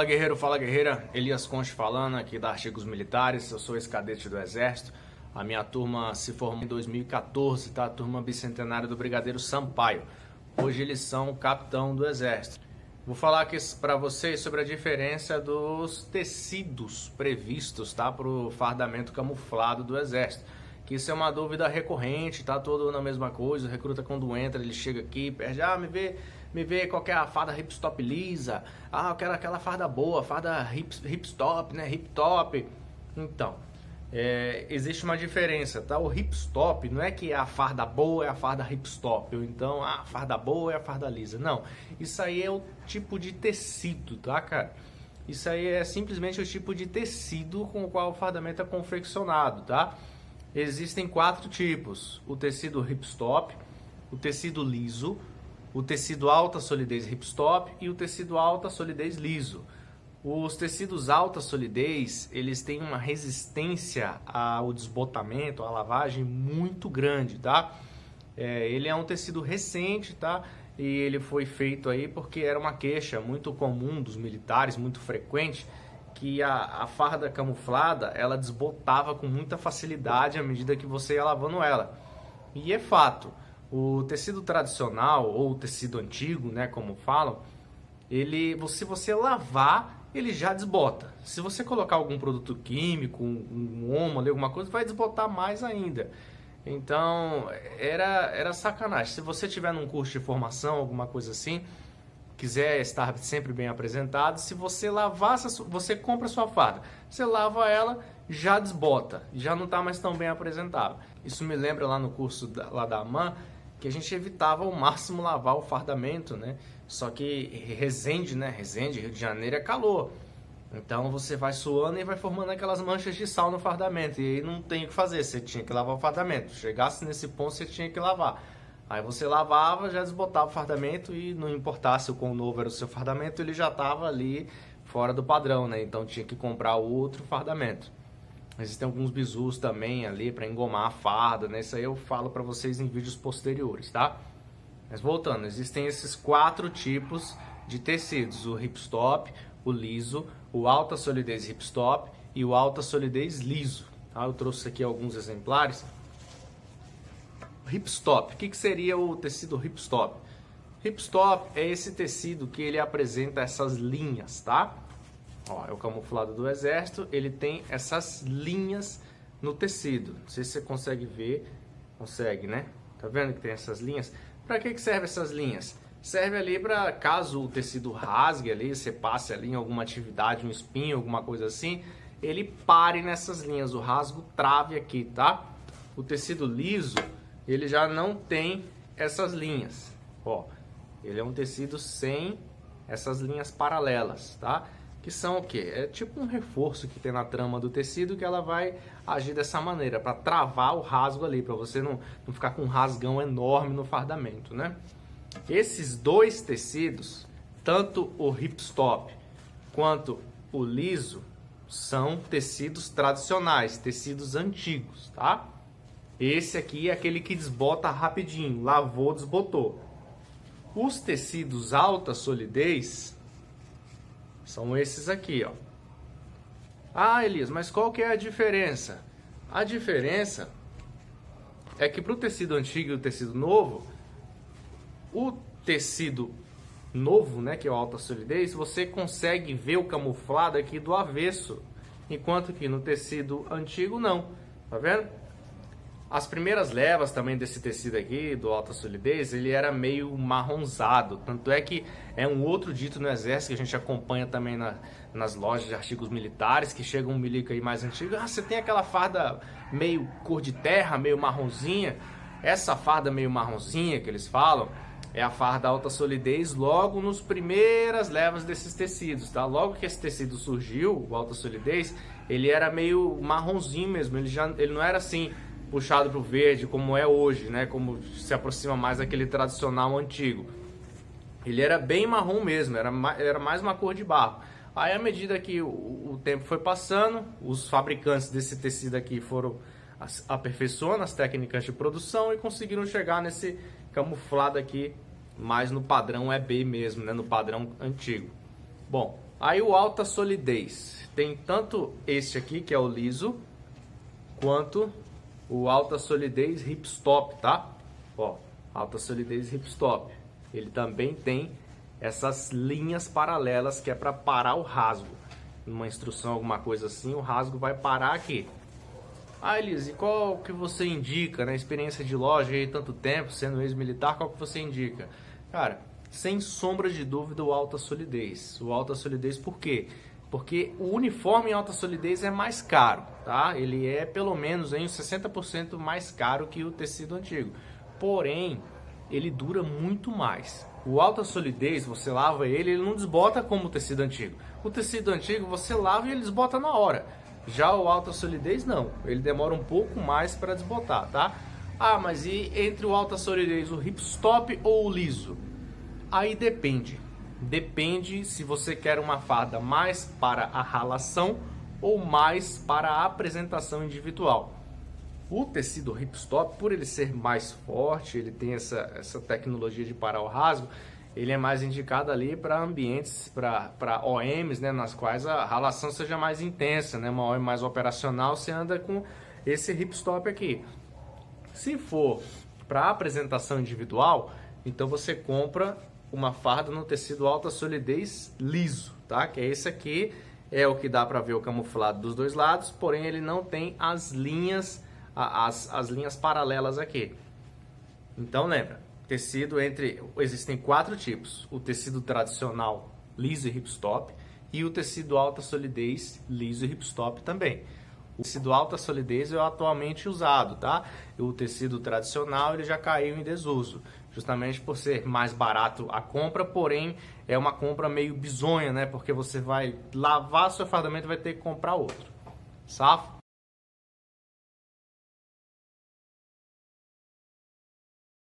Fala guerreiro, fala guerreira, Elias Conte falando aqui da Artigos Militares. Eu sou ex-cadete do Exército. A minha turma se formou em 2014, tá? A turma bicentenária do Brigadeiro Sampaio. Hoje eles são capitão do Exército. Vou falar aqui para vocês sobre a diferença dos tecidos previstos, tá? Para o fardamento camuflado do Exército. Que isso é uma dúvida recorrente, tá? Todo na mesma coisa. O recruta quando entra, ele chega aqui, perde, me vê qual que é a farda hipstop lisa. Eu quero aquela farda boa, farda hipstop, né? Hip top. Então, existe uma diferença, tá? O hipstop não é que a farda boa é a farda hipstop, ou então a farda boa é a farda lisa. Não, isso aí é o tipo de tecido, tá, cara? Isso aí é simplesmente o tipo de tecido com o qual o fardamento é confeccionado, tá? Existem 4 tipos: o tecido hipstop, o tecido liso, o tecido alta solidez hipstop e o tecido alta solidez liso. Os tecidos alta solidez, eles têm uma resistência ao desbotamento, à lavagem muito grande, tá? Ele é um tecido recente, tá? E ele foi feito aí porque era uma queixa muito comum dos militares, muito frequente, que a farda camuflada, ela desbotava com muita facilidade à medida que você ia lavando ela. E é fato, o tecido tradicional ou o tecido antigo, né, como falam, se você lavar, ele já desbota. Se você colocar algum produto químico, um homo ali, alguma coisa, vai desbotar mais ainda. Então, era sacanagem. Se você tiver num curso de formação, alguma coisa assim, quiser estar sempre bem apresentado, se você lavar, você compra a sua farda, você lava ela, já desbota, já não está mais tão bem apresentável. Isso me lembra lá no curso lá da AMAN, que a gente evitava ao máximo lavar o fardamento, né? Só que Resende, né? Resende, Rio de Janeiro é calor. Então você vai suando e vai formando aquelas manchas de sal no fardamento. E aí não tem o que fazer, você tinha que lavar o fardamento. Chegasse nesse ponto, você tinha que lavar. Aí você lavava, já desbotava o fardamento e não importasse o quão novo era o seu fardamento, ele já estava ali fora do padrão, né? Então tinha que comprar outro fardamento. Existem alguns bizus também ali para engomar a farda, né? Isso aí eu falo para vocês em vídeos posteriores, tá? Mas voltando, existem esses 4 tipos de tecidos: o hipstop, o liso, o alta solidez hipstop e o alta solidez liso, tá? Eu trouxe aqui alguns exemplares. Hipstop, o que seria o tecido hipstop? Hipstop é esse tecido que ele apresenta essas linhas, tá? Ó, é o camuflado do Exército, ele tem essas linhas no tecido. Não sei se você consegue ver, consegue, né? Tá vendo que tem essas linhas? Para que servem essas linhas? Serve ali para caso o tecido rasgue ali, você passe ali em alguma atividade, um espinho, alguma coisa assim, ele pare nessas linhas, o rasgo trave aqui, tá? O tecido liso, ele já não tem essas linhas, ó, ele é um tecido sem essas linhas paralelas, tá? Que são o que? É tipo um reforço que tem na trama do tecido, que ela vai agir dessa maneira, para travar o rasgo ali, para você não ficar com um rasgão enorme no fardamento, né? Esses 2 tecidos, tanto o hipstop quanto o liso, são tecidos tradicionais, tecidos antigos, tá? Esse aqui é aquele que desbota rapidinho, lavou, desbotou. Os tecidos alta solidez são esses aqui, ó. Elias, mas qual que é a diferença? A diferença é que para o tecido antigo e o tecido novo, o tecido novo, né, que é o alta solidez, você consegue ver o camuflado aqui do avesso, enquanto que no tecido antigo não, tá vendo? As primeiras levas também desse tecido aqui, do alta solidez, ele era meio marronzado. Tanto é que é um outro dito no Exército que a gente acompanha também nas lojas de artigos militares, que chega um milico aí mais antigo. Você tem aquela farda meio cor de terra, meio marronzinha. Essa farda meio marronzinha que eles falam é a farda alta solidez logo nos primeiras levas desses tecidos, tá? Logo que esse tecido surgiu, o alta solidez, ele era meio marronzinho mesmo. Ele não era assim puxado para o verde como é hoje, né? Como se aproxima mais daquele tradicional antigo. Ele era bem marrom mesmo, era mais uma cor de barro. Aí à medida que o tempo foi passando, os fabricantes desse tecido aqui foram aperfeiçoando as técnicas de produção e conseguiram chegar nesse camuflado aqui mais no padrão EB mesmo, né? No padrão antigo. Bom, Aí o alta solidez, tem tanto este aqui, que é o liso, quanto o alta solidez hipstop, tá? Ó, alta solidez hipstop. Ele também tem essas linhas paralelas que é para parar o rasgo. Numa instrução, alguma coisa assim, o rasgo vai parar aqui. Ah, Elise, e qual que você indica, né? Experiência de loja aí, tanto tempo, sendo ex-militar, qual que você indica? Cara, sem sombra de dúvida, o alta solidez. O alta solidez por quê? Porque o uniforme em alta solidez é mais caro, tá? Ele é pelo menos em 60% mais caro que o tecido antigo. Porém, ele dura muito mais. O alta solidez, você lava ele não desbota como o tecido antigo. O tecido antigo você lava e ele desbota na hora. Já o alta solidez não, ele demora um pouco mais para desbotar, tá? Ah, mas e entre o alta solidez, o hipstop ou o liso? Aí depende. Depende se você quer uma farda mais para a ralação ou mais para a apresentação individual. O tecido hipstop, por ele ser mais forte, ele tem essa tecnologia de parar o rasgo, ele é mais indicado ali para ambientes, para OMs, né, nas quais a ralação seja mais intensa, né, uma OM mais operacional, você anda com esse hipstop aqui. Se for para apresentação individual, então você compra uma farda no tecido alta solidez liso, tá? Que é esse aqui, é o que dá para ver o camuflado dos dois lados, porém ele não tem as linhas, as linhas paralelas aqui. Então lembra, tecido existem 4 tipos: o tecido tradicional liso e hipstop e o tecido alta solidez liso e hipstop também. O tecido alta solidez é o atualmente usado, tá? O tecido tradicional ele já caiu em desuso, justamente por ser mais barato a compra, porém é uma compra meio bizonha, né? Porque você vai lavar seu fardamento e vai ter que comprar outro. Safo?